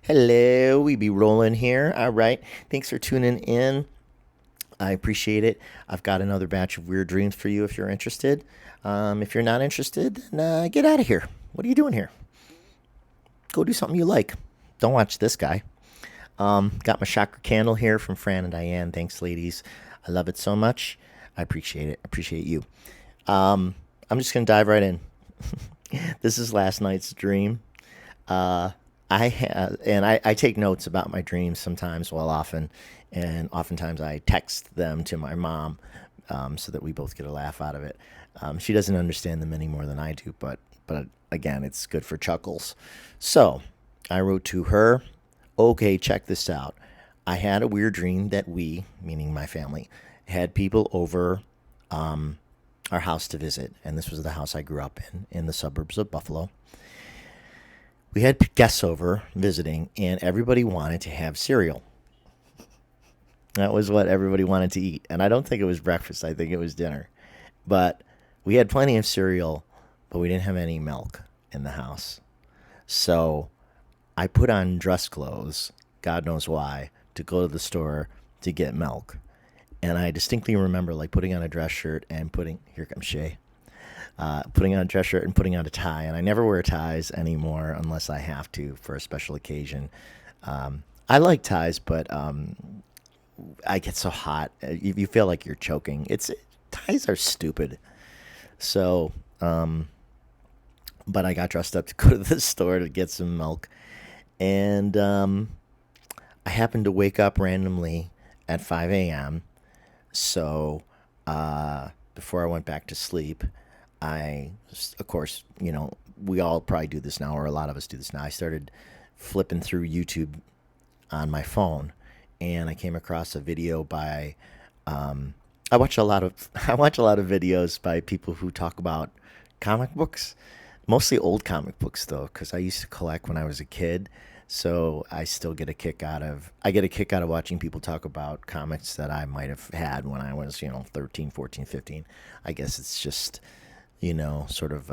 Hello, we be rolling here. All right. Thanks for tuning in. I appreciate it. I've got another batch of weird dreams for you if you're interested. If you're not interested, then get out of here. What are you doing here? Go do something you like. Don't watch this guy. Got my chakra candle here from Fran and Diane. Thanks, ladies. I love it so much. I appreciate it. Appreciate you. I'm just going to dive right in. This is last night's dream. Uh, I take notes about my dreams sometimes, well, often, and oftentimes I text them to my mom, so that we both get a laugh out of it. She doesn't understand them any more than I do, but again, it's good for chuckles. So I wrote to her, okay, check this out. I had a weird dream that we, meaning my family, had people over our house to visit, and this was the house I grew up in the suburbs of Buffalo. We had guests over visiting, and everybody wanted to have cereal. That was what everybody wanted to eat. And I don't think it was breakfast, I think it was dinner. But we had plenty of cereal, but we didn't have any milk in the house. So I put on dress clothes, God knows why, to go to the store to get milk. And I distinctly remember like putting on a dress shirt and here comes Shay, putting on a dress shirt and putting on a tie. And I never wear ties anymore unless I have to for a special occasion. I like ties, but I get so hot. You feel like you're choking. Ties are stupid. So, but I got dressed up to go to the store to get some milk. And I happened to wake up randomly at 5 a.m. So before I went back to sleep, of course, we all probably do this now, or a lot of us do this now. I started flipping through YouTube on my phone, and I came across a video by. I watch a lot of videos by people who talk about comic books, mostly old comic books though, because I used to collect when I was a kid. So I still get a kick out of watching people talk about comics that I might have had when I was 13, 14, 15. I guess it's just sort of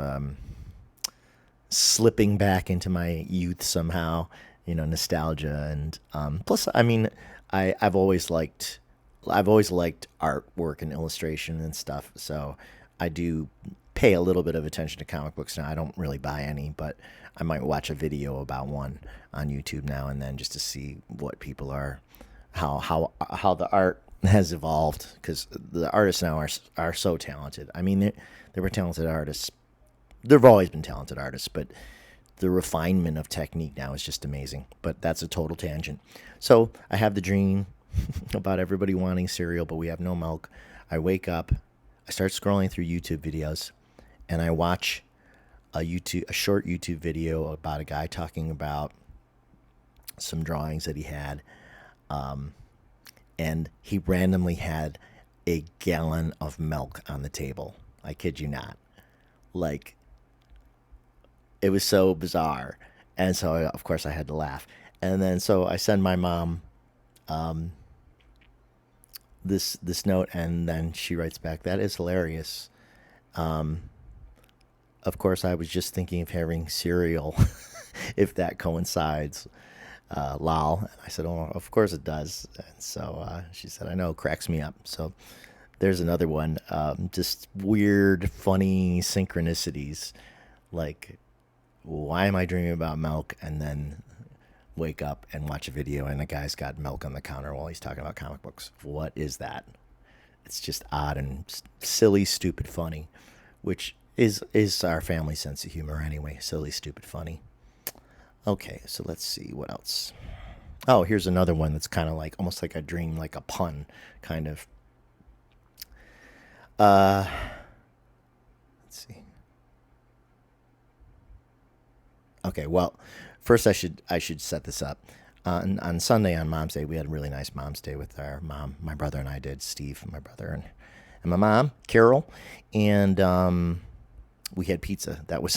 slipping back into my youth somehow, nostalgia. And plus, I mean, I've always liked artwork and illustration and stuff, so I do pay a little bit of attention to comic books now. I don't really buy any, but I might watch a video about one on YouTube now and then just to see what people are, how the art has evolved, because the artists now are so talented. I mean, they were talented artists. They've always been talented artists, but the refinement of technique now is just amazing. But that's a total tangent. So I have the dream about everybody wanting cereal, but we have no milk. I wake up, I start scrolling through YouTube videos, and I watch a short YouTube video about a guy talking about some drawings that he had, and he randomly had a gallon of milk on the table. I kid you not. Like, it was so bizarre, and so of course I had to laugh. And then so I send my mom this note, and then she writes back, "That is hilarious. Of course, I was just thinking of having cereal, if that coincides. Lol." And I said, "Oh, of course it does." And so she said, "I know, it cracks me up." So there's another one. Just weird, funny synchronicities. Like, why am I dreaming about milk and then wake up and watch a video and a guy's got milk on the counter while he's talking about comic books? What is that? It's just odd and silly, stupid, funny, which is our family sense of humor anyway. Silly, stupid, funny. Okay, so let's see what else. Oh, here's another one that's kind of like almost like a dream, like a pun, kind of. Let's see. Okay, well, first I should set this up. On Sunday, on Mom's Day, we had a really nice Mom's Day with our mom. My brother and I did. Steve, my brother, and my mom, Carol, and we had pizza. That was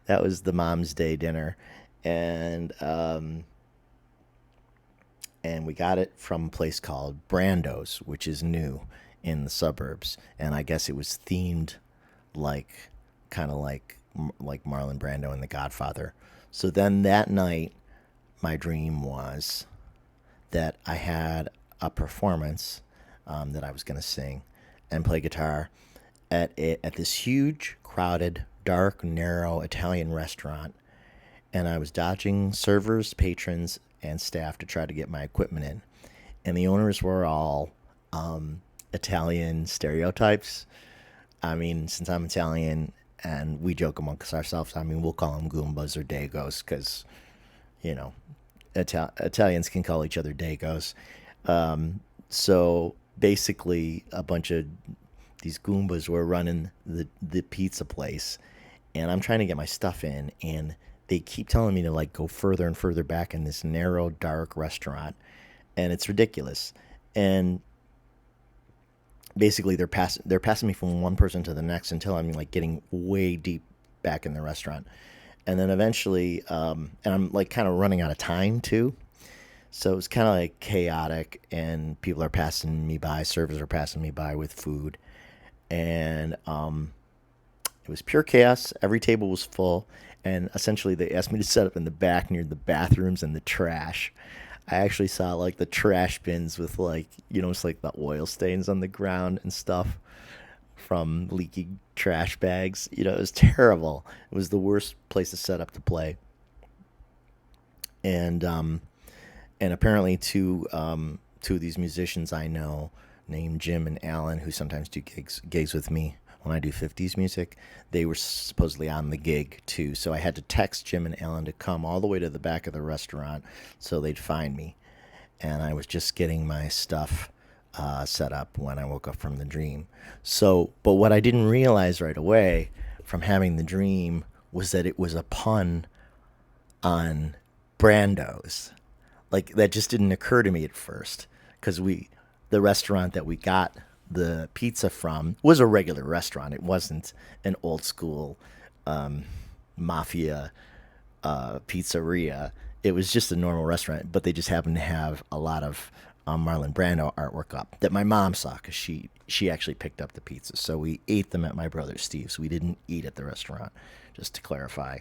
that was the Mom's Day dinner, and we got it from a place called Brando's, which is new in the suburbs, and I guess it was themed like kind of like Marlon Brando in The Godfather. So then that night, my dream was that I had a performance that I was going to sing and play guitar at this huge, crowded, dark, narrow Italian restaurant, and I was dodging servers, patrons, and staff to try to get my equipment in. And the owners were all Italian stereotypes. I mean, since I'm Italian and we joke amongst ourselves, I mean, we'll call them Goombas or Dagos because, you know, Italians can call each other Dagos. So basically, a bunch of these Goombas were running the pizza place, and I'm trying to get my stuff in, and they keep telling me to like go further and further back in this narrow, dark restaurant, and it's ridiculous. And basically, they're passing me from one person to the next until I'm like getting way deep back in the restaurant, and then eventually, and I'm like kind of running out of time too. So it's kind of like chaotic, and people are passing me by, servers are passing me by with food, and it was pure chaos. Every table was full, and essentially they asked me to set up in the back near the bathrooms and the trash. I actually saw like the trash bins with like it's like the oil stains on the ground and stuff from leaky trash bags. It was terrible. It was the worst place to set up to play, and apparently two of these musicians I know named Jim and Alan, who sometimes do gigs with me when I do 50s music, they were supposedly on the gig too. So I had to text Jim and Alan to come all the way to the back of the restaurant so they'd find me. And I was just getting my stuff set up when I woke up from the dream. So, but what I didn't realize right away from having the dream was that it was a pun on Brando's. Like that just didn't occur to me at first because the restaurant that we got the pizza from was a regular restaurant. It wasn't an old school mafia pizzeria. It was just a normal restaurant, but they just happened to have a lot of Marlon Brando artwork up that my mom saw because she actually picked up the pizzas. So we ate them at my brother Steve's. We didn't eat at the restaurant, just to clarify.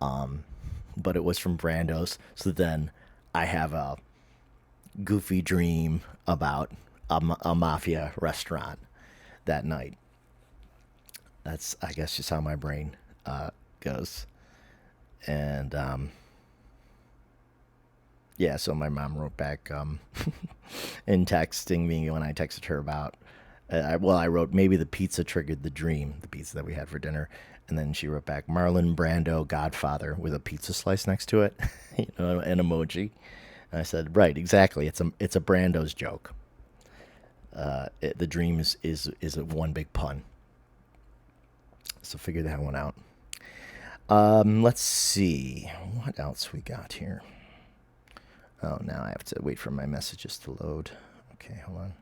But it was from Brando's. So then I have a goofy dream about a mafia restaurant that night. That's, I guess, just how my brain goes. And yeah, so my mom wrote back in texting me when I texted her about. I wrote maybe the pizza triggered the dream, the pizza that we had for dinner, and then she wrote back Marlon Brando Godfather with a pizza slice next to it, an emoji. And I said, right, exactly. It's a Brando's joke. The dream is a one big pun. So figure that one out. Let's see what else we got here. Oh, now I have to wait for my messages to load. Okay, hold on.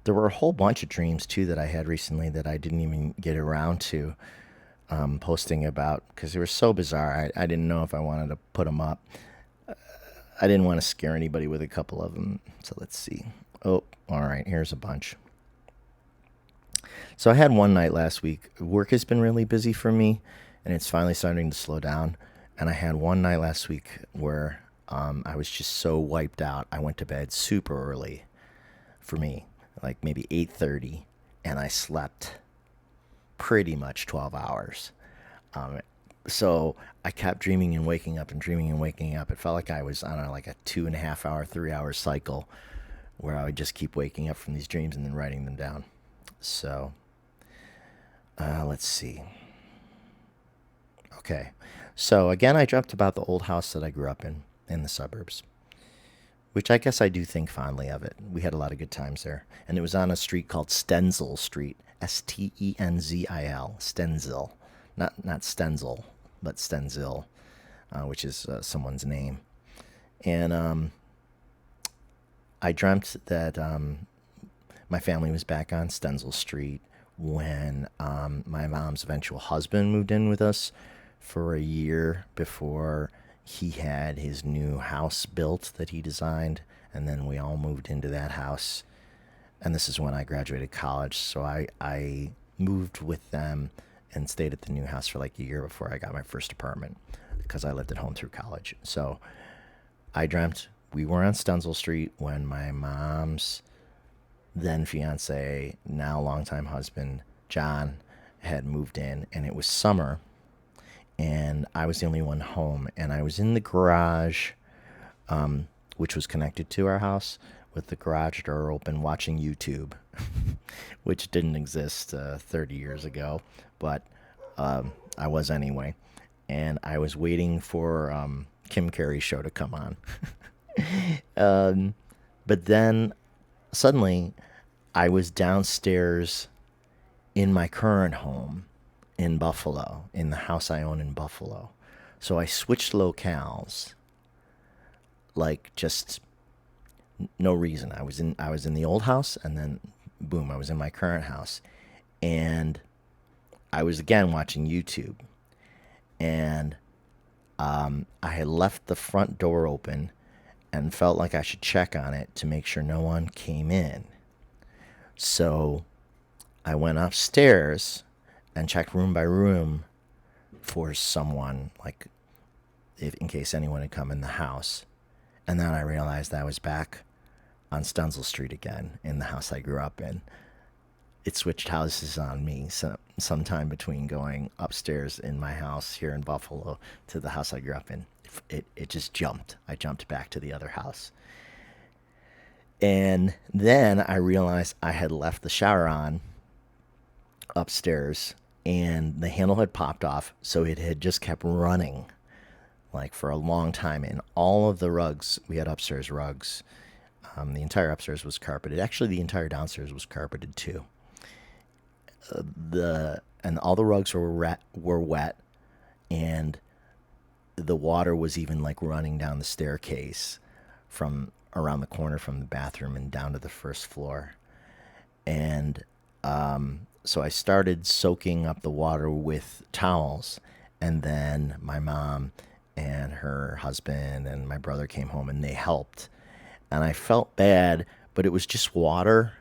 There were a whole bunch of dreams too that I had recently that I didn't even get around to posting about because they were so bizarre. I didn't know if I wanted to put them up. I didn't want to scare anybody with a couple of them. So let's see. Oh, all right. Here's a bunch. So I had one night last week. Work has been really busy for me, and it's finally starting to slow down. And I had one night last week where I was just so wiped out. I went to bed super early for me, like maybe 8:30, and I slept pretty much 12 hours. So I kept dreaming and waking up and dreaming and waking up. It felt like I was on like a 2.5 hour, 3 hour cycle where I would just keep waking up from these dreams and then writing them down. So let's see. Okay. So again, I dreamt about the old house that I grew up in the suburbs, which I guess I do think fondly of it. We had a lot of good times there. And it was on a street called Stenzel Street, Stenzil, Stenzel. Not Stenzel, but Stenzel, which is someone's name. And I dreamt that my family was back on Stenzel Street when my mom's eventual husband moved in with us for a year before he had his new house built that he designed. And then we all moved into that house. And this is when I graduated college. So I moved with them and stayed at the new house for like a year before I got my first apartment. because I lived at home through college. So I dreamt we were on Stenzel Street when my mom's then fiance, now longtime husband, John, had moved in, and it was summer, and I was the only one home, and I was in the garage, which was connected to our house, with the garage door open, watching YouTube, which didn't exist 30 years ago, but I was anyway. And I was waiting for Kim Carey's show to come on. But then suddenly I was downstairs in my current home in Buffalo, in the house I own in Buffalo. So I switched locales, like just no reason. I was in the old house, and then boom, I was in my current house, and I was again watching YouTube, and I had left the front door open and felt like I should check on it to make sure no one came in. So I went upstairs and checked room by room for someone, like in case anyone had come in the house. And then I realized I was back on Stenzel Street again, in the house I grew up in. It switched houses on me sometime between going upstairs in my house here in Buffalo to the house I grew up in. It just jumped. I jumped back to the other house. And then I realized I had left the shower on upstairs, and the handle had popped off, so it had just kept running like for a long time. And all of the rugs, we had upstairs rugs. The entire upstairs was carpeted. Actually, the entire downstairs was carpeted too. And all the rugs were wet, and the water was even like running down the staircase from around the corner from the bathroom and down to the first floor. And so I started soaking up the water with towels, and then my mom and her husband and my brother came home and they helped. And I felt bad, but it was just water,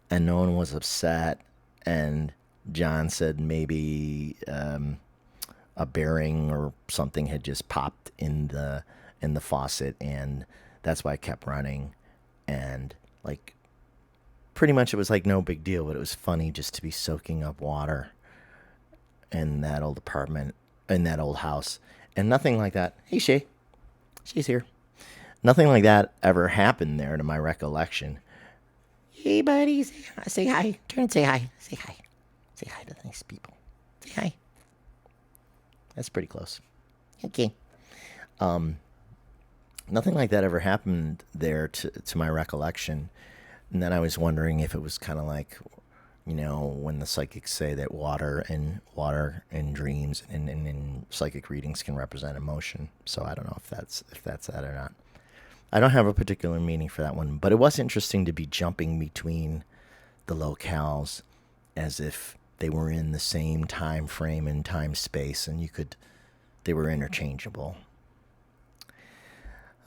and no one was upset. And John said maybe a bearing or something had just popped in the faucet, and that's why I kept running. And like pretty much it was like no big deal, but it was funny just to be soaking up water in that old apartment, in that old house. And nothing like that. Hey, Shay. Shay's here. Nothing like that ever happened there to my recollection. Hey, buddy. Say hi. Turn and say hi. Say hi. Say hi to the nice people. Say hi. That's pretty close. Okay. Nothing like that ever happened there to my recollection. And then I was wondering if it was kind of like, when the psychics say that water and dreams and psychic readings can represent emotion. So I don't know if that's that or not. I don't have a particular meaning for that one, but it was interesting to be jumping between the locales as if they were in the same time frame and time space, and they were interchangeable.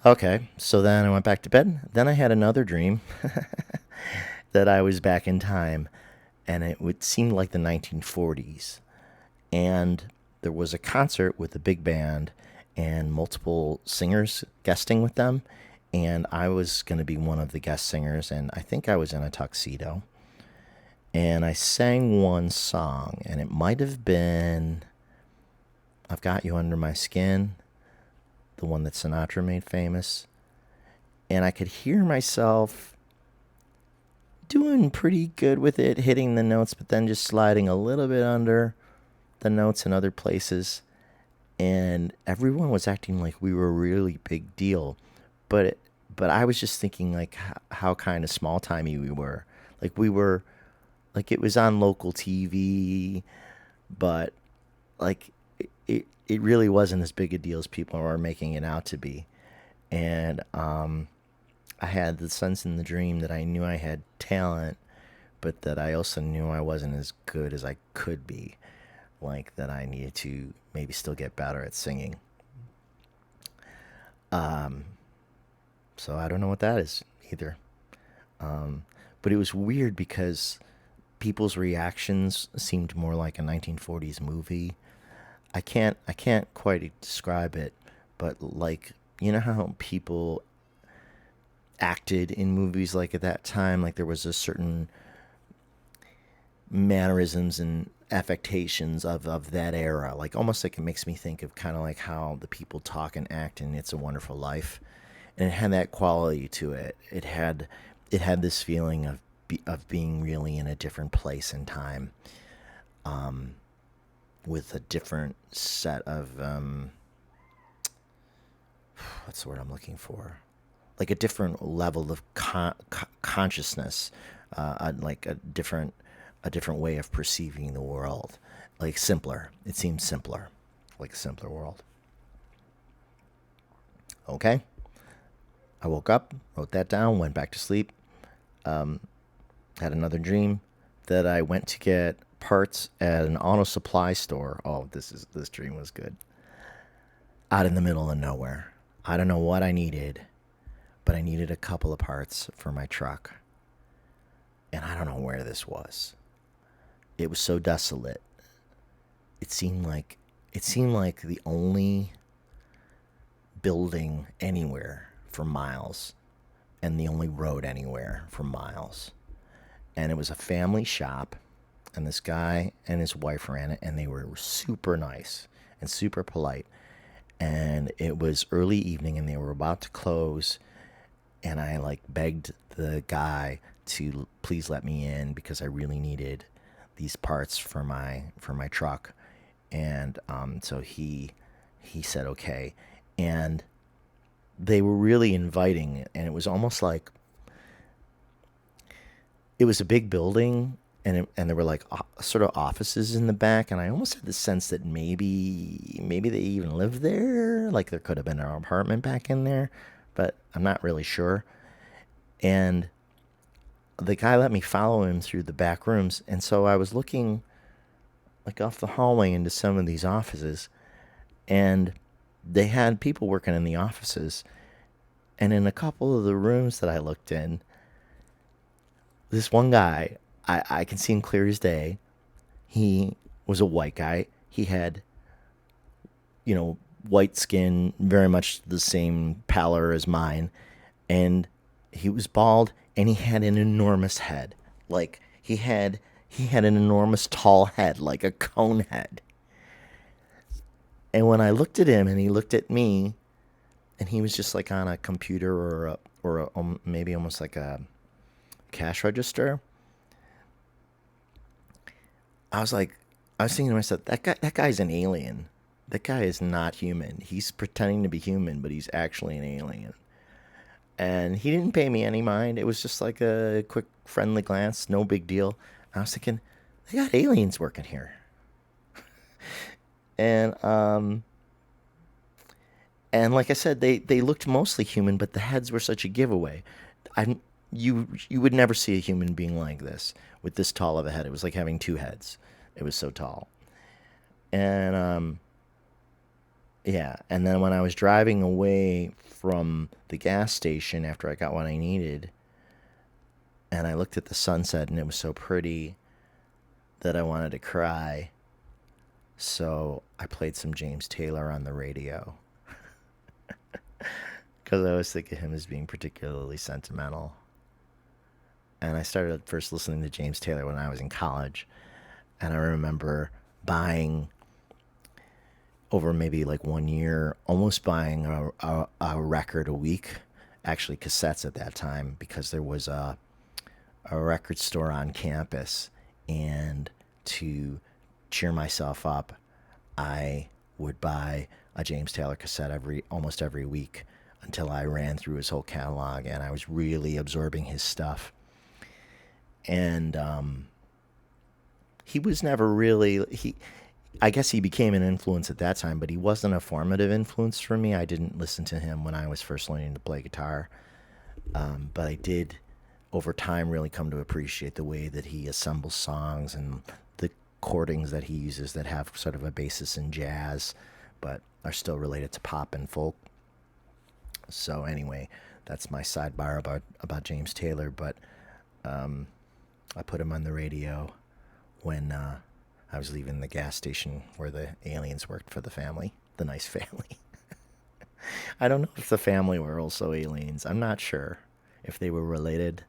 Okay, so then I went back to bed. Then I had another dream that I was back in time, and it would seem like the 1940s. And there was a concert with a big band and multiple singers guesting with them. And I was going to be one of the guest singers, and I think I was in a tuxedo. And I sang one song, and it might have been I've Got You Under My Skin, the one that Sinatra made famous. And I could hear myself doing pretty good with it, hitting the notes, but then just sliding a little bit under the notes in other places. And everyone was acting like we were a really big deal. But I was just thinking like how kind of small-timey we were. Like it was on local TV, but like it really wasn't as big a deal as people were making it out to be. And I had the sense in the dream that I knew I had talent, but that I also knew I wasn't as good as I could be. Like that I needed to maybe still get better at singing. So I don't know what that is either. But it was weird because people's reactions seemed more like a 1940s movie. I can't quite describe it, but like, you know how people acted in movies like at that time, like there was a certain mannerisms and affectations of that era, like almost like it makes me think of kind of like how the people talk and act in It's a Wonderful Life, and it had that quality to it. It had this feeling of being really in a different place and time, with a different set of what's the word I'm looking for? Like a different level of consciousness, like a different way of perceiving the world, like simpler. It seems simpler, like a simpler world. Okay, I woke up, wrote that down, went back to sleep. Had another dream that I went to get parts at an auto supply store. Oh, this dream was good. Out in the middle of nowhere. I don't know what I needed, but I needed a couple of parts for my truck. And I don't know where this was. It was so desolate. It seemed like the only building anywhere for miles, and the only road anywhere for miles. And it was a family shop, and this guy and his wife ran it, and they were super nice and super polite. And it was early evening, and they were about to close, and I like begged the guy to please let me in because I really needed these parts for my truck. And so he said okay, and they were really inviting, and it was almost like it was a big building, and there were like sort of offices in the back, and I almost had the sense that maybe they even lived there, like there could have been an apartment back in there, but I'm not really sure. And the guy let me follow him through the back rooms, and so I was looking like off the hallway into some of these offices, and they had people working in the offices, and in a couple of the rooms that I looked in, this one guy, I can see him clear as day. He was a white guy. He had, white skin, very much the same pallor as mine. And he was bald, and he had an enormous head. Like he had an enormous tall head, like a cone head. And when I looked at him and he looked at me, and he was just like on a computer or maybe almost like a cash register. I was thinking to myself, that guy's an alien. That guy is not human. He's pretending to be human, but he's actually an alien. And he didn't pay me any mind. It was just like a quick friendly glance, no big deal. I was thinking, they got aliens working here. And and like I said, they looked mostly human, but the heads were such a giveaway. I you would never see a human being like this with this tall of a head. It was like having two heads. It was so tall. And yeah, and then when I was driving away from the gas station after I got what I needed, and I looked at the sunset, and it was so pretty that I wanted to cry. So I played some James Taylor on the radio because I was thinking of him as being particularly sentimental. And I started first listening to James Taylor when I was in college. And I remember buying, over maybe like 1 year, almost buying a record a week. Actually, cassettes at that time, because there was a record store on campus. And to cheer myself up, I would buy a James Taylor cassette almost every week until I ran through his whole catalog, and I was really absorbing his stuff. And he was never really I guess he became an influence at that time, but he wasn't a formative influence for me. I didn't listen to him when I was first learning to play guitar, but I did over time really come to appreciate the way that he assembles songs and the chordings that he uses that have sort of a basis in jazz but are still related to pop and folk. So anyway, that's my sidebar about James Taylor. But I put him on the radio when I was leaving the gas station where the aliens worked for the family, the nice family. I don't know if the family were also aliens. I'm not sure if they were related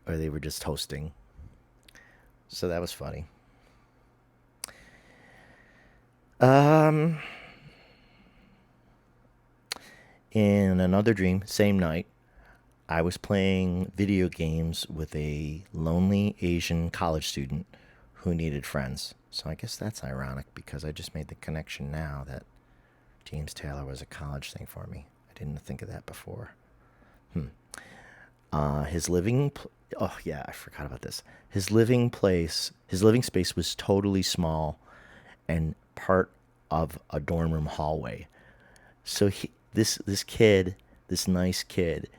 or they were just hosting. So that was funny. Um, in another dream, same night, I was playing video games with a lonely Asian college student who needed friends. So I guess that's ironic because I just made the connection now that James Taylor was a college thing for me. I didn't think of that before. Hmm. His living. Oh yeah, I forgot about this. His living space was totally small and part of a dorm room hallway. So this kid, this nice kid,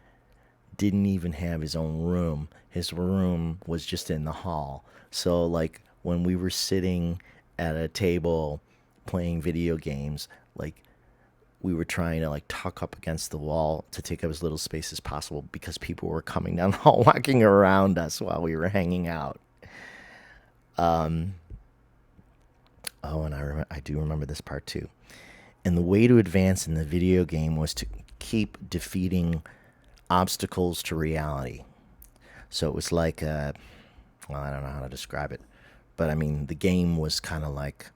didn't even have his own room. His room was just in the hall. So like when we were sitting at a table playing video games, like we were trying to like tuck up against the wall to take up as little space as possible because people were coming down the hall walking around us while we were hanging out. Um, oh, and I do remember this part too. And the way to advance in the video game was to keep defeating obstacles to reality. So it was like, well, I don't know how to describe it, but I mean, the game was kind of like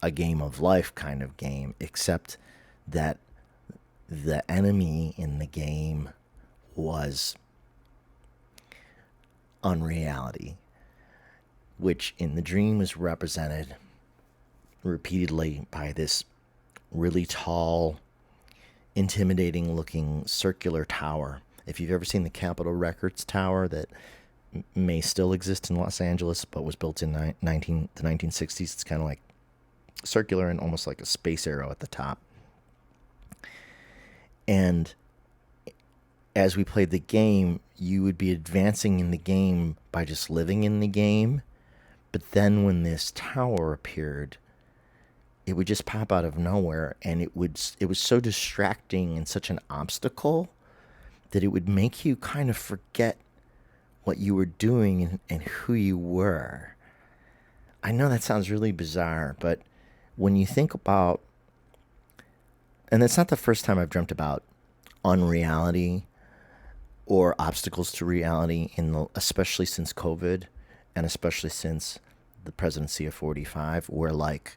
a game of life kind of game, except that the enemy in the game was unreality, which in the dream was represented repeatedly by this really tall, intimidating looking circular tower. If you've ever seen the Capitol Records Tower that may still exist in Los Angeles but was built in the 1960s, it's kind of like circular and almost like a space arrow at the top. And as we played the game, you would be advancing in the game by just living in the game. But then when this tower appeared, it would just pop out of nowhere, and it was so distracting and such an obstacle that it would make you kind of forget what you were doing and who you were. I know that sounds really bizarre, but when you think about, and it's not the first time I've dreamt about unreality or obstacles to reality especially since COVID and especially since the presidency of 45, where like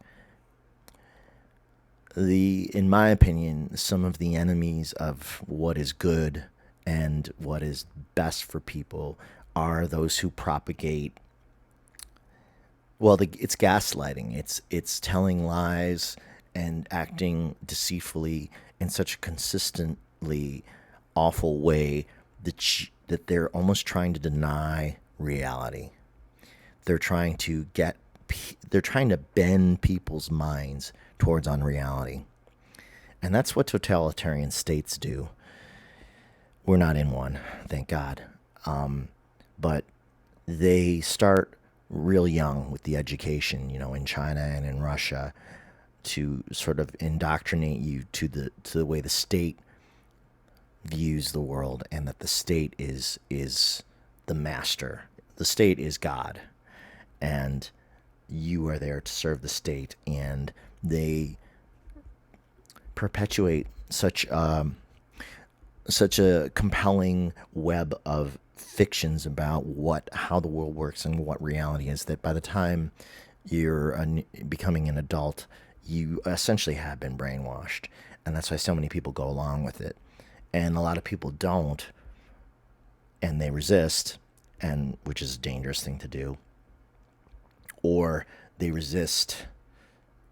in my opinion, some of the enemies of what is good and what is best for people are those who propagate. Well, it's gaslighting. It's telling lies and acting deceitfully in such a consistently awful way that they're almost trying to deny reality. They're trying to bend people's minds towards unreality. And that's what totalitarian states do. We're not in one, thank God. But they start real young with the education, in China and in Russia, to sort of indoctrinate you to the way the state views the world, and that the state is the master. The state is God, and you are there to serve the state. And they perpetuate such a compelling web of fictions about how the world works and what reality is, that by the time you're becoming an adult, you essentially have been brainwashed. And that's why so many people go along with it. And a lot of people don't, and they resist, and which is a dangerous thing to do. Or they resist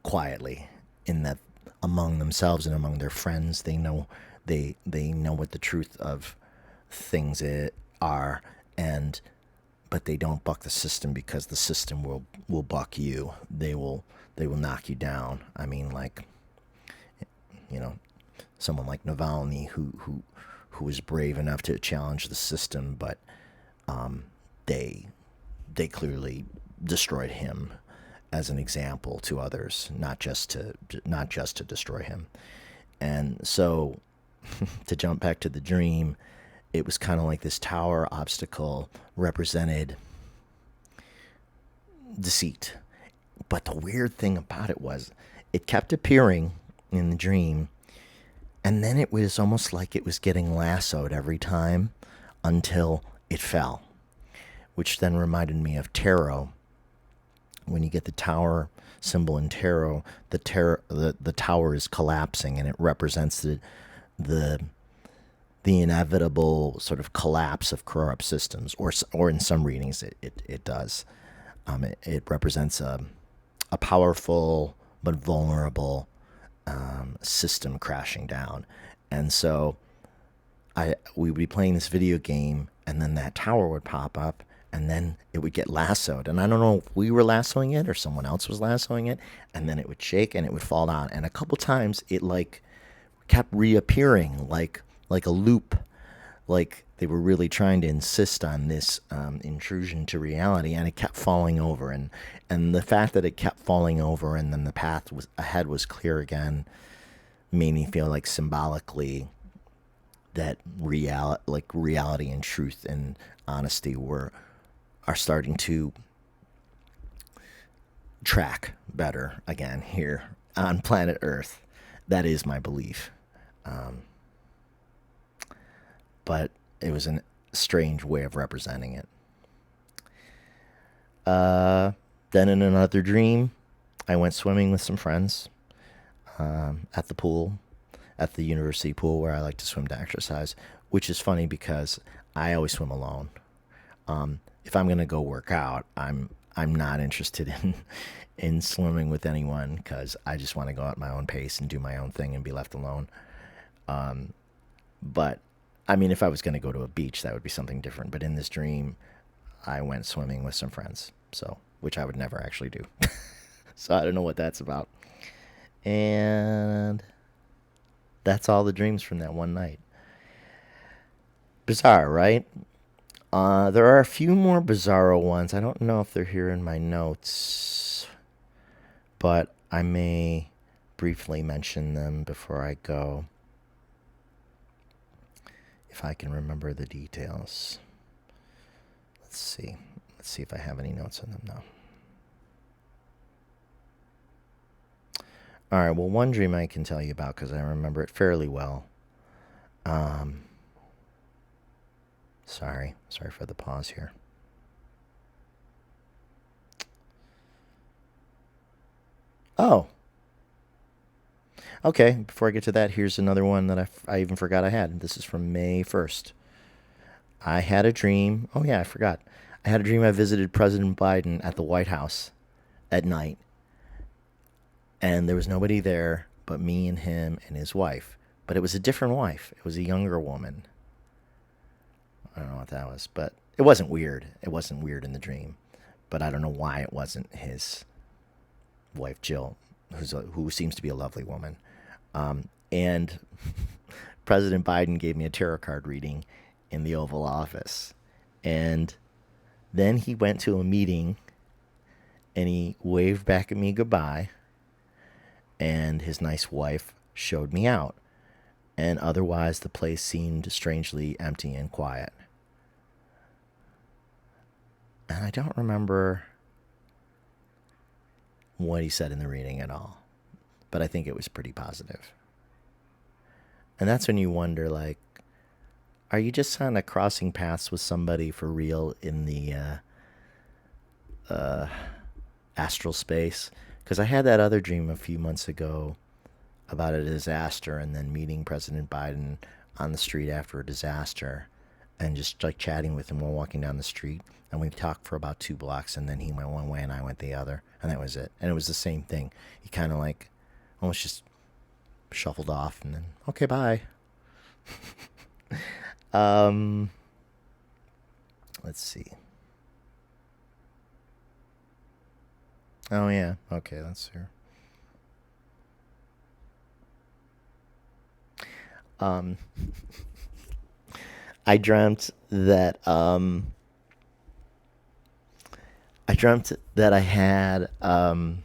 quietly, in that among themselves and among their friends, they know what the truth of things are, but they don't buck the system, because the system will buck you. They will knock you down. I mean, like, someone like Navalny, who was brave enough to challenge the system, but they clearly destroyed him as an example to others, not just to destroy him. And so, to jump back to the dream, it was kind of like this tower obstacle represented deceit, But the weird thing about it was it kept appearing in the dream, and then it was almost like it was getting lassoed every time until it fell, which then reminded me of tarot. When you get the tower symbol in tarot, the tower is collapsing, and it represents the the inevitable sort of collapse of corrupt systems, or in some readings it does. It represents a powerful but vulnerable system crashing down, and so we would be playing this video game, and then that tower would pop up, and then it would get lassoed. And I don't know if we were lassoing it or someone else was lassoing it, and then it would shake and it would fall down. And a couple times it like kept reappearing, like a loop, like they were really trying to insist on this intrusion to reality, and it kept falling over. And the fact that it kept falling over, and then the path was ahead was clear again, made me feel like symbolically that reality and truth and honesty are starting to track better again here on planet Earth. That is my belief. But it was a strange way of representing it. Then in another dream, I went swimming with some friends at the pool, at the university pool where I like to swim to exercise, which is funny because I always swim alone. If I'm gonna go work out, I'm not interested in swimming with anyone, because I just want to go at my own pace and do my own thing and be left alone. But I mean, if I was gonna go to a beach, that would be something different. But in this dream, I went swimming with some friends, so which I would never actually do. So I don't know what that's about. And that's all the dreams from that one night. Bizarre, right? There are a few more bizarro ones. I don't know if they're here in my notes, but I may briefly mention them before I go, if I can remember the details. Let's see. Let's see if I have any notes on them now. All right, well, one dream I can tell you about because I remember it fairly well. Sorry for the pause here. Oh, okay. Before I get to that, here's another one that I even forgot I had. This is from May 1st. I had a dream. Oh, yeah, I forgot. I had a dream I visited President Biden at the White House at night, and there was nobody there but me and him and his wife. But it was a different wife. It was a younger woman. I don't know what that was, but it wasn't weird. It wasn't weird in the dream, but I don't know why it wasn't his wife, Jill, who seems to be a lovely woman. And President Biden gave me a tarot card reading in the Oval Office. And then he went to a meeting and he waved back at me goodbye. And his nice wife showed me out. And otherwise, the place seemed strangely empty and quiet. And I don't remember what he said in the reading at all, but I think it was pretty positive. And that's when you wonder, like, are you just kind of crossing paths with somebody for real in the astral space? Because I had that other dream a few months ago about a disaster, and then meeting President Biden on the street after a disaster, and just like chatting with him while walking down the street. And we talked for about 2 blocks, and then he went one way and I went the other, and that was it. And it was the same thing. He kind of like almost just shuffled off, and then okay, bye. Let's see. Oh yeah, okay, that's here. Um, I dreamt that I had an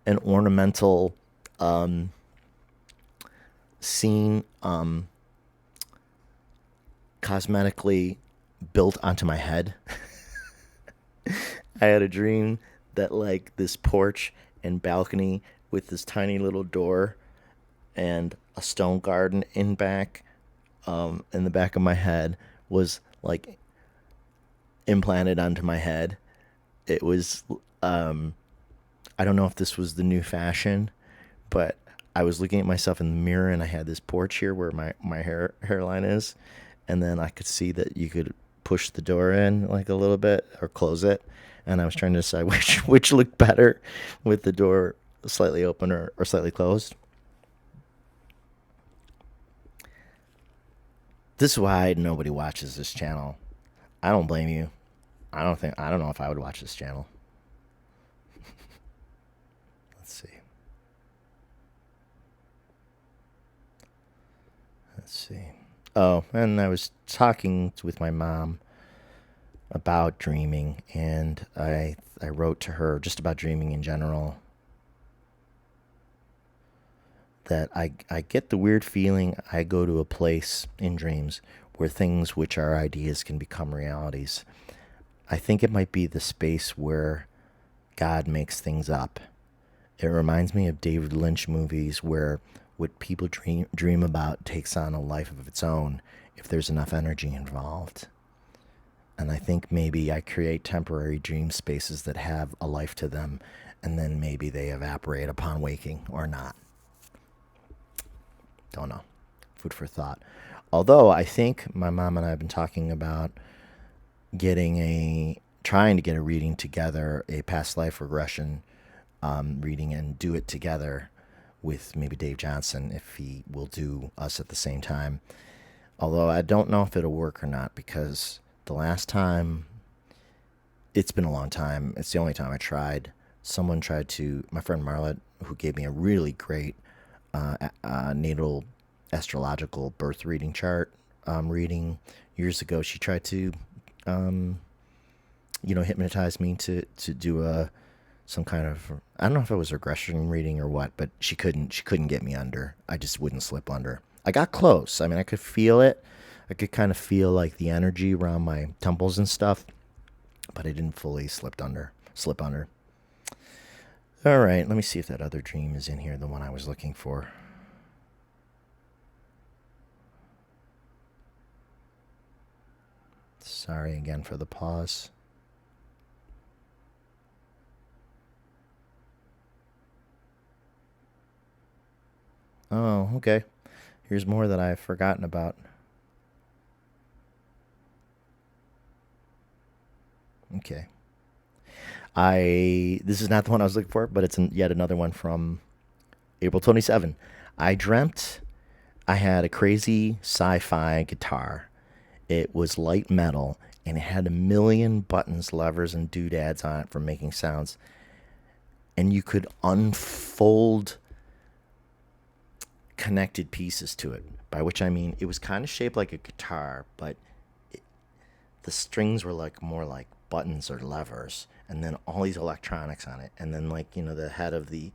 ornamental scene cosmetically built onto my head. I had a dream that like this porch and balcony with this tiny little door and a stone garden in the back of my head was like implanted onto my head. It was I don't know if this was the new fashion, but I was looking at myself in the mirror and I had this porch here where my hairline is, and then I could see that you could push the door in like a little bit or close it, and I was trying to decide which looked better with the door slightly open or slightly closed. This is why nobody watches this channel. I don't blame you. I don't know if I would watch this channel. Let's see. Let's see. Oh, and I was talking with my mom about dreaming, and I wrote to her just about dreaming in general that I get the weird feeling I go to a place in dreams where things which are ideas can become realities. I think it might be the space where God makes things up. It reminds me of David Lynch movies where what people dream about takes on a life of its own if there's enough energy involved. And I think maybe I create temporary dream spaces that have a life to them, and then maybe they evaporate upon waking or not. Don't know. Food for thought. Although I think my mom and I have been talking about trying to get a reading together, a past life regression reading, and do it together with maybe Dave Johnson if he will do us at the same time. Although I don't know if it'll work or not, because the last time, it's been a long time. It's the only time I tried. My friend Marlet, who gave me a really great natal astrological birth reading chart reading years ago, she tried to, hypnotize me to do some kind of, I don't know if it was regression reading or what, but she couldn't get me under. I just wouldn't slip under. I got close. I mean, I could feel it. I could kind of feel like the energy around my temples and stuff, but I didn't fully slip under. All right, let me see if that other dream is in here, the one I was looking for. Sorry again for the pause. Oh, okay. Here's more that I've forgotten about. Okay. This is not the one I was looking for, but it's yet another one from April 27. I dreamt I had a crazy sci-fi guitar. It was light metal, and it had a million buttons, levers, and doodads on it for making sounds. And you could unfold connected pieces to it, by which I mean it was kind of shaped like a guitar, but the strings were like more like buttons or levers, and then all these electronics on it, and then like the head of the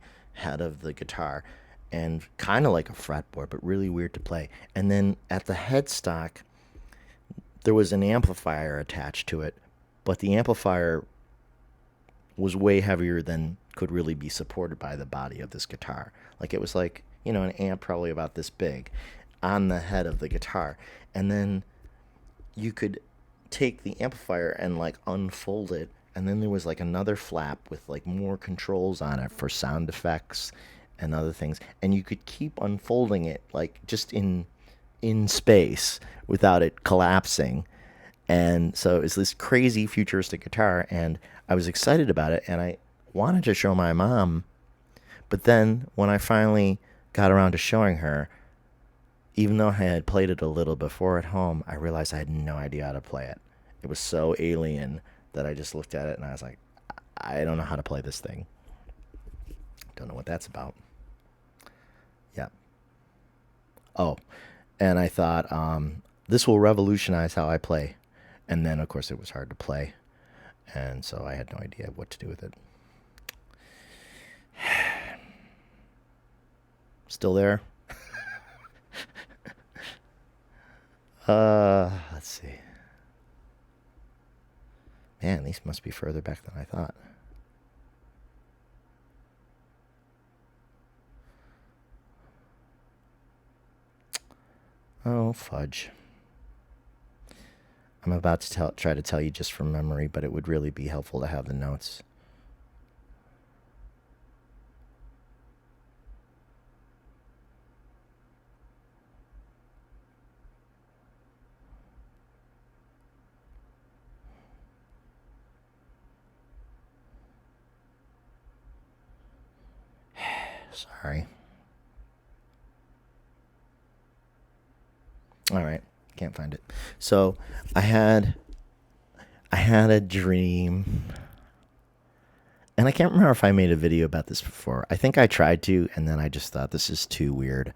guitar, and kind of like a fretboard, but really weird to play. And then at the headstock, there was an amplifier attached to it, but the amplifier was way heavier than could really be supported by the body of this guitar. Like it was like, an amp probably about this big on the head of the guitar. And then you could take the amplifier and like unfold it, and then there was like another flap with like more controls on it for sound effects and other things, and you could keep unfolding it like just in space without it collapsing. And so it's this crazy futuristic guitar, and I was excited about it, and I wanted to show my mom. But then when I finally got around to showing her, even though I had played it a little before at home, I realized I had no idea how to play it. It was so alien that I just looked at it and I was like, I don't know how to play this thing. Don't know what that's about. Yeah. Oh, and I thought, this will revolutionize how I play. And then, of course, it was hard to play. And so I had no idea what to do with it. Still there? Let's see. Man, these must be further back than I thought. Oh, fudge. I'm about to try to tell you just from memory, but it would really be helpful to have the notes. Sorry. All right, can't find it. So I had a dream, and I can't remember if I made a video about this before. I think I tried to, and then I just thought this is too weird.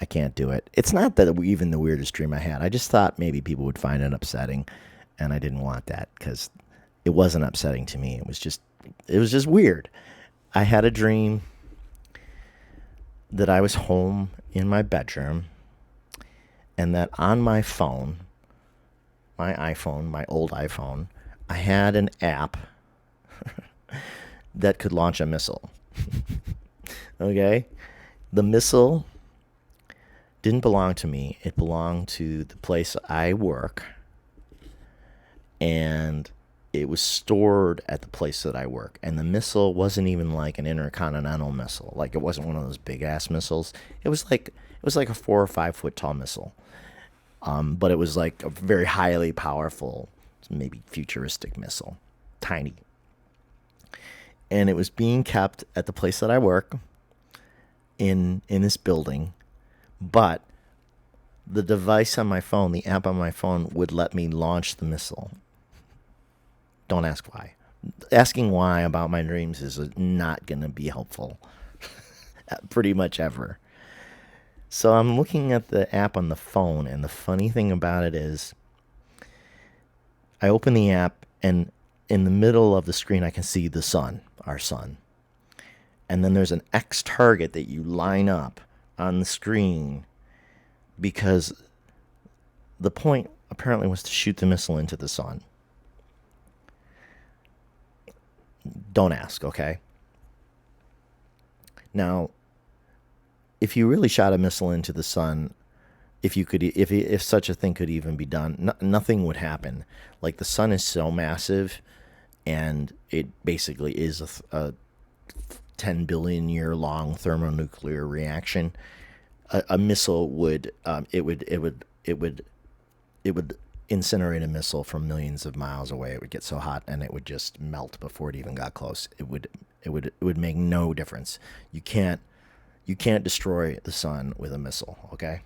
I can't do it. It's not that even the weirdest dream I had. I just thought maybe people would find it upsetting, and I didn't want that because it wasn't upsetting to me. It was just weird. I had a dream that I was home in my bedroom, and that on my phone, my iPhone, my old iPhone, I had an app that could launch a missile. Okay? The missile didn't belong to me. It belonged to the place I work, and it was stored at the place that I work. And the missile wasn't even like an intercontinental missile. Like, it wasn't one of those big ass missiles. It was like a 4 or 5 foot tall missile. But it was like a very highly powerful, maybe futuristic missile, tiny. And it was being kept at the place that I work in this building, but the device on my phone, the app on my phone, would let me launch the missile. Don't ask why. Asking why about my dreams is not going to be helpful pretty much ever. So I'm looking at the app on the phone, and the funny thing about it is I open the app, and in the middle of the screen I can see the sun, our sun. And then there's an X target that you line up on the screen because the point apparently was to shoot the missile into the sun. Don't ask, okay? Now, if you really shot a missile into the sun, if such a thing could even be done, nothing would happen. Like, the sun is so massive, and it basically is a 10 billion year long thermonuclear reaction. A missile would incinerate a missile from millions of miles away. It would get so hot, and it would just melt before it even got close. It would make no difference. You can't destroy the sun with a missile, okay?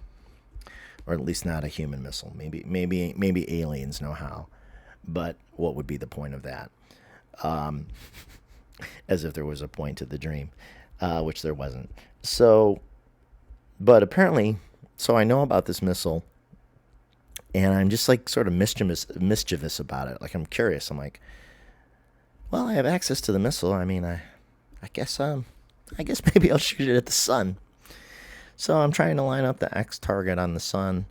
Or at least not a human missile. Maybe aliens know how, but what would be the point of that? As if there was a point to the dream, which there wasn't. So, but apparently, so I know about this missile, and I'm just like sort of mischievous about it. Like, I'm curious. I'm like, well, I have access to the missile. I mean, I guess maybe I'll shoot it at the sun. So I'm trying to line up the X target on the sun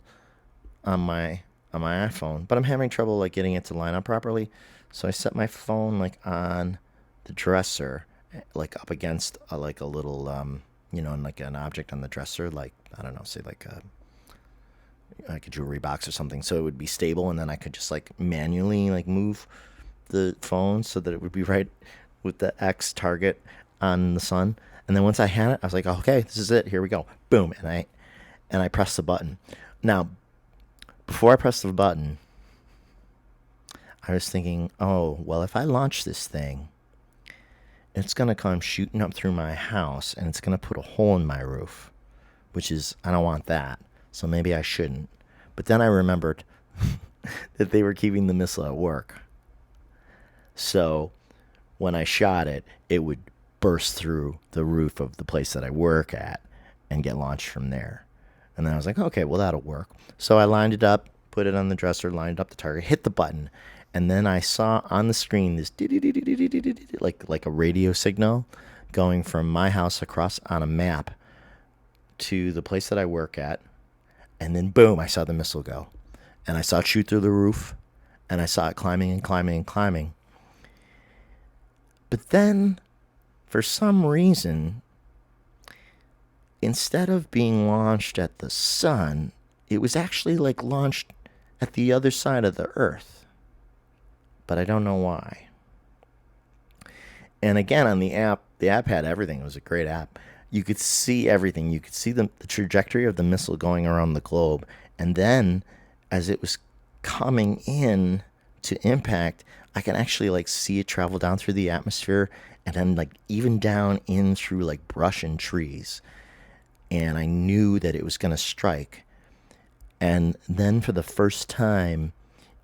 on my iPhone, but I'm having trouble like getting it to line up properly. So I set my phone like on the dresser, like up against like a little like an object on the dresser, like, I don't know, say like a jewelry box or something, so it would be stable, and then I could just like manually like move the phone so that it would be right with the X target on the sun. And then once I had it, I was like, okay, this is it. Here we go. Boom. And I pressed the button. Now, before I pressed the button, I was thinking, oh, well, if I launch this thing, it's going to come shooting up through my house, and it's going to put a hole in my roof, which is, I don't want that. So maybe I shouldn't. But then I remembered that they were keeping the missile at work. So when I shot it, it would burst through the roof of the place that I work at and get launched from there. And then I was like, okay, well, that'll work. So I lined it up, put it on the dresser, lined up the target, hit the button, and then I saw on the screen this like a radio signal going from my house across on a map to the place that I work at. And then boom, I saw the missile go. And I saw it shoot through the roof, and I saw it climbing and climbing and climbing. But then, for some reason, instead of being launched at the sun, it was actually like launched at the other side of the earth, but I don't know why. And again, on the app had everything. It was a great app. You could see everything. You could see the trajectory of the missile going around the globe. And then as it was coming in to impact, I can actually like see it travel down through the atmosphere and then like even down in through like brush and trees. And I knew that it was going to strike. And then for the first time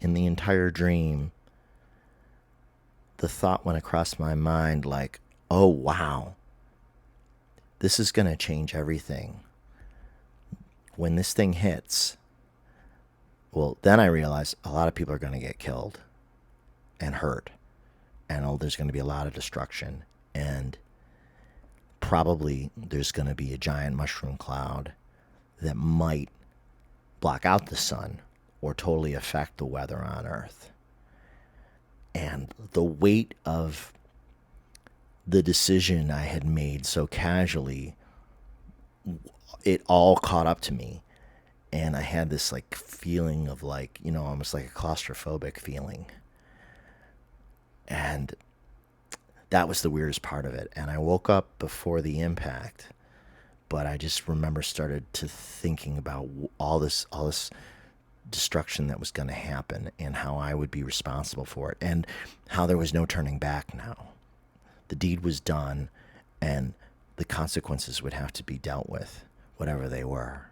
in the entire dream, the thought went across my mind like, oh, wow, this is going to change everything. When this thing hits, well, then I realized a lot of people are going to get killed and hurt. And there's going to be a lot of destruction. And probably there's going to be a giant mushroom cloud that might block out the sun or totally affect the weather on Earth. And the weight of the decision I had made so casually, it all caught up to me. And I had this like feeling of like, almost like a claustrophobic feeling. And that was the weirdest part of it. And I woke up before the impact, but I just remember started to thinking about all this destruction that was going to happen and how I would be responsible for it and how there was no turning back now. The deed was done and the consequences would have to be dealt with, whatever they were.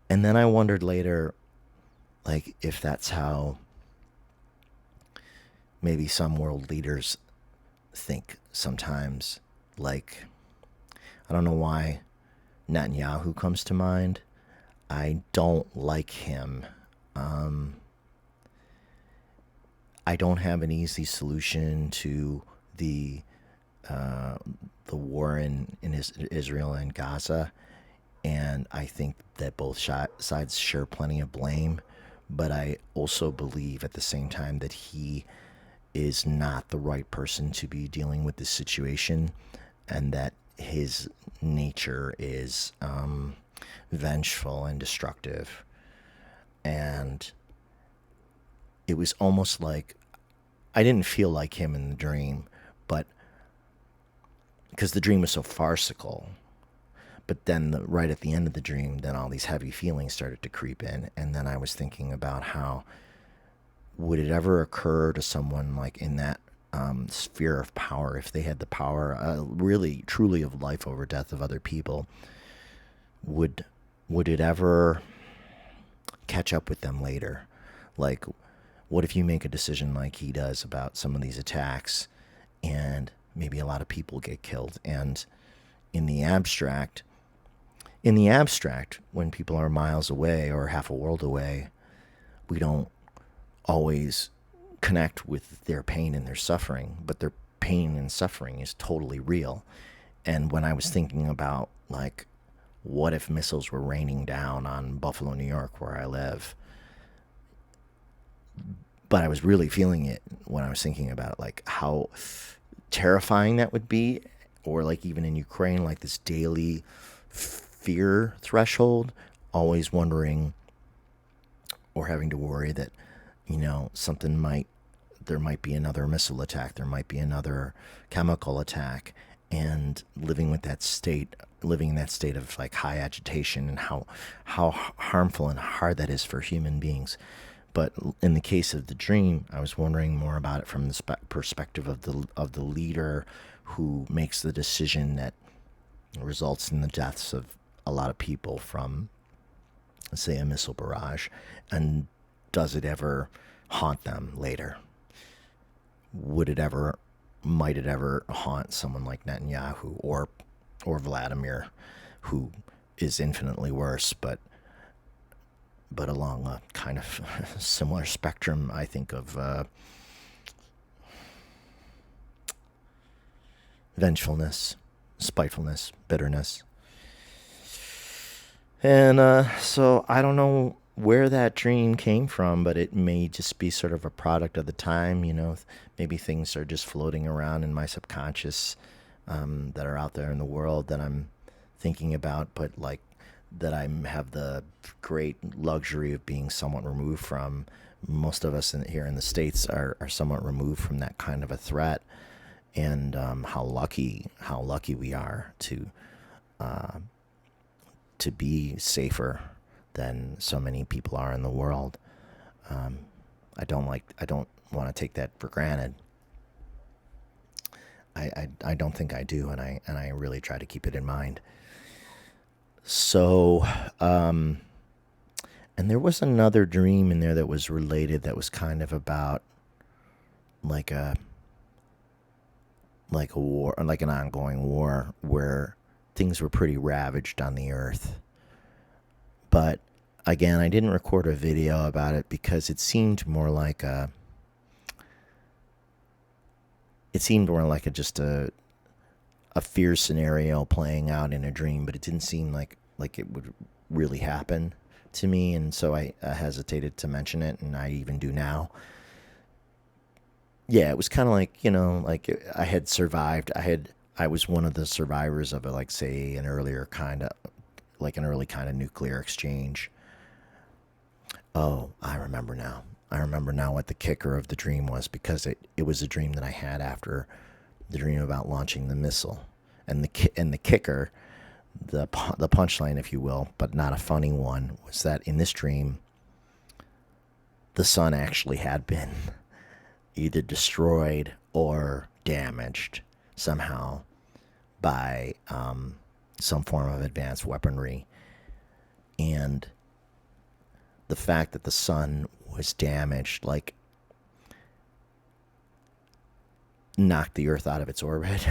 And then I wondered later, like, if that's how maybe some world leaders think sometimes. Like, I don't know why Netanyahu comes to mind. I don't like him. I don't have an easy solution to the war in Israel and Gaza, and I think that both sides share plenty of blame. But I also believe at the same time that he is not the right person to be dealing with this situation, and that his nature is vengeful and destructive. And it was almost like I didn't feel like him in the dream, but because the dream was so farcical. But then right at the end of the dream, then all these heavy feelings started to creep in. And then I was thinking about how would it ever occur to someone like in that sphere of power, if they had the power really truly of life over death of other people, would it ever catch up with them later? Like, what if you make a decision like he does about some of these attacks and maybe a lot of people get killed? And in the abstract, when people are miles away or half a world away, we don't always connect with their pain and their suffering, but their pain and suffering is totally real. And when I was thinking about, like, what if missiles were raining down on Buffalo, New York, where I live? But I was really feeling it when I was thinking about, like, how terrifying that would be. Or, like, even in Ukraine, like, this daily fear threshold, always wondering or having to worry that, there might be another missile attack, there might be another chemical attack, and living in that state of like high agitation, and how harmful and hard that is for human beings. But in the case of the dream, I was wondering more about it from the perspective of the leader who makes the decision that results in the deaths of a lot of people from, let's say, a missile barrage. And does it ever haunt them later? Might it ever haunt someone like Netanyahu or Vladimir, who is infinitely worse, but along a kind of similar spectrum, I think, of vengefulness, spitefulness, bitterness. And so I don't know where that dream came from, but it may just be sort of a product of the time. Maybe things are just floating around in my subconscious that are out there in the world that I'm thinking about. But like have the great luxury of being somewhat removed from. Most of us here in the States are somewhat removed from that kind of a threat, and how lucky we are to be safer than so many people are in the world. Um, I don't want to take that for granted. I don't think I do, and I really try to keep it in mind. So, and there was another dream in there that was related, that was kind of about like a war, like an ongoing war where things were pretty ravaged on the earth. But again, I didn't record a video about it because it seemed more like just a fear scenario playing out in a dream, but it didn't seem like it would really happen to me, and so I hesitated to mention it, and I even do now. Yeah, it was kind of like, like I had survived. I was one of the survivors of like, say, an early kind of nuclear exchange. Oh, I remember now. I remember now what the kicker of the dream was, because it was a dream that I had after the dream about launching the missile, and the kicker, the punchline, if you will, but not a funny one, was that in this dream, the sun actually had been either destroyed or damaged somehow by some form of advanced weaponry, and the fact that the sun was damaged, like, knocked the Earth out of its orbit.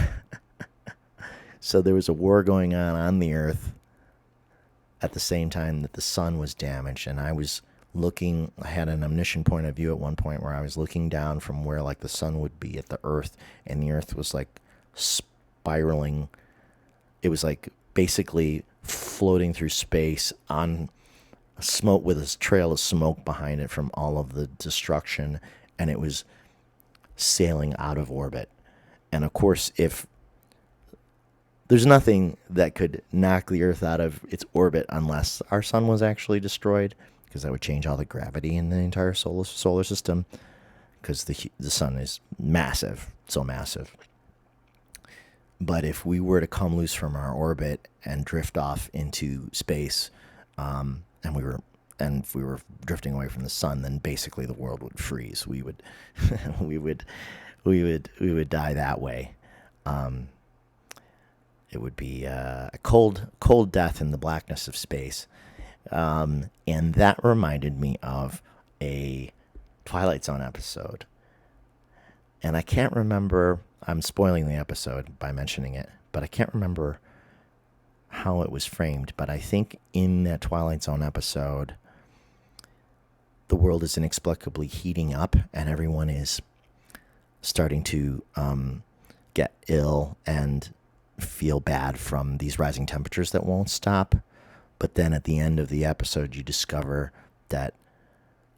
So there was a war going on the Earth at the same time that the sun was damaged, and I had an omniscient point of view at one point where I was looking down from where like the sun would be at the Earth, and the Earth was like spiraling. It was like basically floating through space on smoke, with a trail of smoke behind it from all of the destruction, and it was sailing out of orbit. And of course, if there's nothing that could knock the Earth out of its orbit unless our sun was actually destroyed, because that would change all the gravity in the entire solar system, because the sun is massive, so massive. But if we were to come loose from our orbit and drift off into space, and if we were drifting away from the sun, then basically the world would freeze. We would we would we would die that way. Um, it would be a cold death in the blackness of space. And that reminded me of a Twilight Zone episode. And I can't remember, I'm spoiling the episode by mentioning it, but I can't remember how it was framed. But I think in that Twilight Zone episode, the world is inexplicably heating up, and everyone is starting to get ill and feel bad from these rising temperatures that won't stop. But then at the end of the episode, you discover that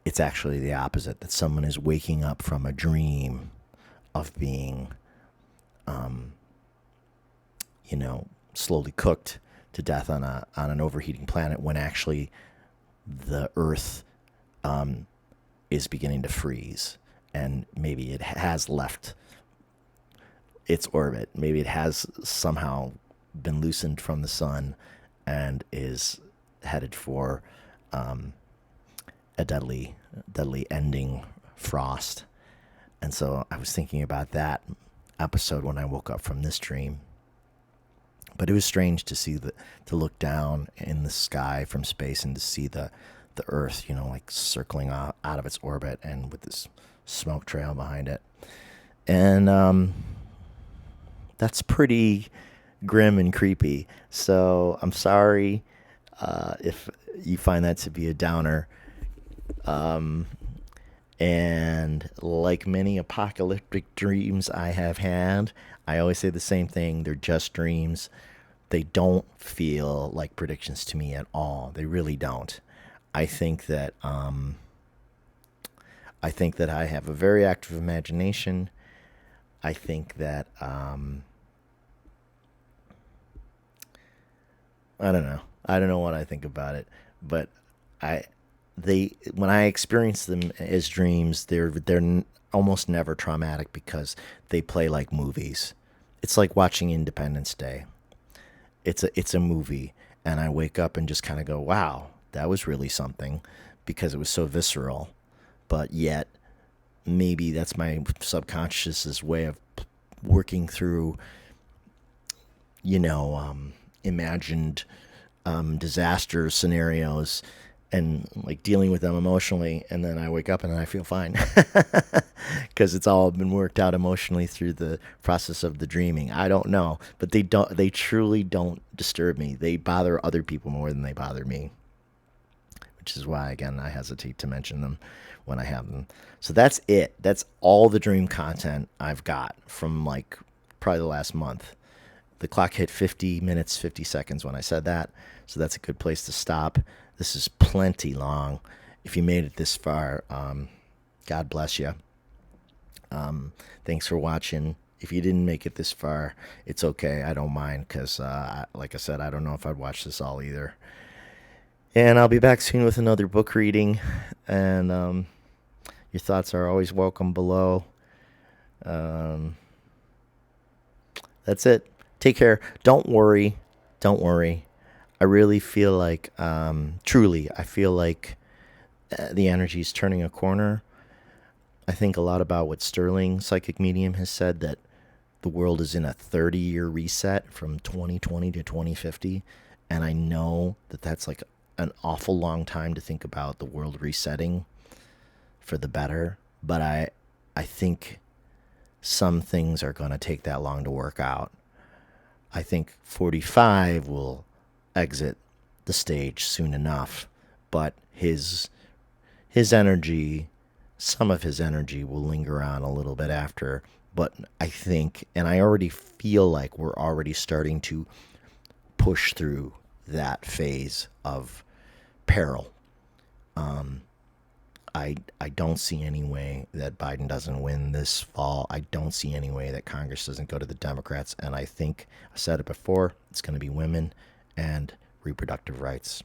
it's actually the opposite, that someone is waking up from a dream of being, slowly cooked to death on an overheating planet, when actually the Earth is beginning to freeze, and maybe it has left its orbit. Maybe it has somehow been loosened from the sun and is headed for a deadly ending frost. And so I was thinking about that episode when I woke up from this dream. But it was strange to to look down in the sky from space and to see the Earth, like circling out of its orbit, and with this smoke trail behind it. And that's pretty grim and creepy. So I'm sorry if you find that to be a downer. And like many apocalyptic dreams I have had, I always say the same thing. They're just dreams. They don't feel like predictions to me at all. They really don't. I think that I have a very active imagination. I think that I don't know. I don't know what I think about it, but I they when I experience them as dreams, they're almost never traumatic because they play like movies. It's like watching Independence Day. It's a movie, and I wake up and just kind of go, "Wow, that was really something," because it was so visceral. But yet, maybe that's my subconscious's way of working through, imagined disaster scenarios and like dealing with them emotionally, and then I wake up and I feel fine because it's all been worked out emotionally through the process of the dreaming. I don't know, but they truly don't disturb me. They bother other people more than they bother me, which is why, again, I hesitate to mention them when I have them. So that's it. That's all the dream content I've got from like probably the last month. The clock hit 50 minutes, 50 seconds when I said that. So that's a good place to stop. This is plenty long. If you made it this far, God bless you. Thanks for watching. If you didn't make it this far, it's okay. I don't mind because, like I said, I don't know if I'd watch this all either. And I'll be back soon with another book reading. And your thoughts are always welcome below. Um, that's it. Take care. Don't worry. Don't worry. I really feel like, truly, I feel like the energy is turning a corner. I think a lot about what Sterling, psychic medium, has said, that the world is in a 30-year reset from 2020 to 2050. And I know that that's like an awful long time to think about the world resetting for the better. But I think some things are going to take that long to work out. I think 45 will exit the stage soon enough, but his energy, some of his energy will linger on a little bit after. But I think, and I already feel like we're already starting to push through that phase of peril. I don't see any way that Biden doesn't win this fall. I don't see any way that Congress doesn't go to the Democrats. And I think, I said it before, it's going to be women and reproductive rights.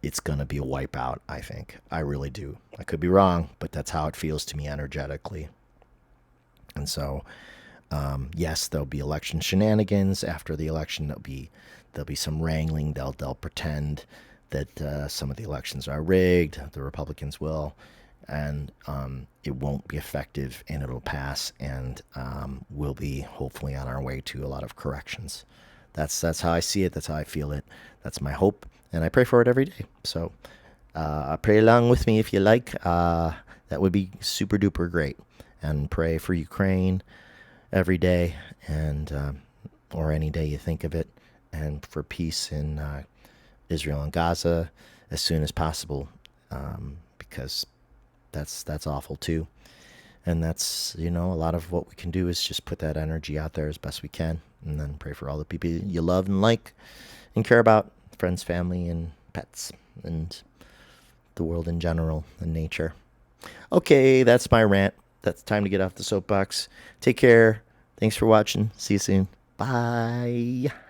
It's going to be a wipeout, I think. I really do. I could be wrong, but that's how it feels to me energetically. And so, yes, there'll be election shenanigans. After the election, there'll be some wrangling. They'll pretend that some of the elections are rigged. The Republicans will, and it won't be effective, and it'll pass, and we'll be hopefully on our way to a lot of corrections. That's how I see it. That's how I feel it. That's my hope, and I pray for it every day. So pray along with me if you like. That would be super duper great. And pray for Ukraine every day, and or any day you think of it, and for peace in Israel and Gaza as soon as possible, because that's awful too. And that's, a lot of what we can do is just put that energy out there as best we can, and then pray for all the people you love and like and care about, friends, family, and pets, and the world in general, and nature. Okay, that's my rant. That's time to get off the soapbox. Take care. Thanks for watching. See you soon. Bye.